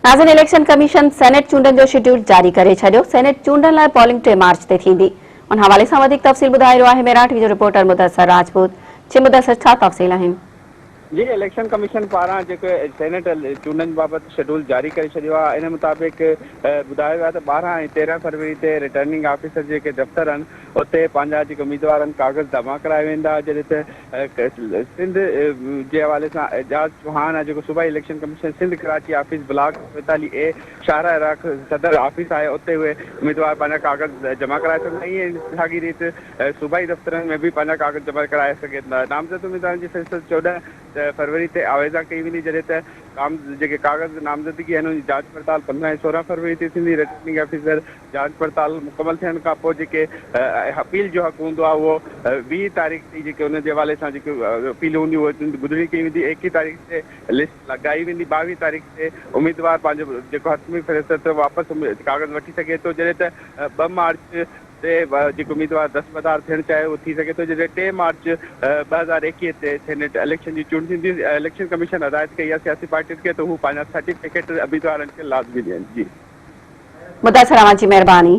नाज़रीन, election commission senate चूंडनि जो schedule जारी करे छॾियो। सैनेट चूंडनि लाइ पोलिंग 3 मार्च ते थींदी। उन हवाले सां वधीक तफ़सील ॿुधाए रहियो आहे मेराठ जो रिपोर्टर मदثر राजपूत। मदثر, छा तफ़सील आहिनि? जी, इलेक्शन कमीशन पारां जेको सैनेट चूंडनि बाबति शेड्यूल जारी करे छॾियो आहे। इन मुताबिक़ ॿुधायो वियो आहे त 12 ऐं 13 फरवरी ते रिटर्निंग ऑफिसर जेके दफ़्तर आहिनि उते पंहिंजा जेके उम्मीदवार आहिनि कागज़ जमा कराए वेंदा। जॾहिं त सिंध जे हवाले सां एजाज़ चौहान आहे जेको सूबाई election commission Sindh Karachi office block 45A Shahrah Iraq Saddar office आहे, उते उहे उम्मीदवार पंहिंजा कागज़ जमा कराए सघंदा। ईअं साॻी रीति सूबाई दफ़्तरनि में बि पंहिंजा कागज़ जमा कराए सघंदा। नामज़द उम्मीदवारनि जी फ़हिरिस्त 14 फरवरी ते आवेज़ा कई वेंदी, जॾहिं त जेके कागज़ नामज़दगी आहिनि उनजी जांच पड़ताल 15 ऐं 16 फरवरी ते थींदी। रिटर्निंग ऑफिसर जांच पड़ताल मुकमल थियण खां पोइ जेके अपील जो हक़ हूंदो आहे उहो 20 तारीख़ ते जेके उन जे हवाले सां जेके अपील हूंदी उहा ॿुधणी कई वेंदी। 21 तारीख़ ते लिस्ट लॻाई वेंदी। 22 तारीख़ ते उम्मीदवार पंहिंजो जेको हतमी फ़हिरिस्त वापसि कागज़ वठी सघे थो। जॾहिं त 2 मार्च ते जेको उम्मीदवार दस्तबरदार थियणु चाहे उहो थी सघे थो। जॾहिं 3 मार्च 2021 ते सैनेट इलेक्शन जी चूंड थींदी। इलेक्शन कमीशन हिदायत कई आहे सियासी पार्टियुनि खे त हू पंहिंजा सर्टिफिकेट उम्मीदवारनि खे लाज़मी ॾियनि। जी मदثر, जी महिरबानी।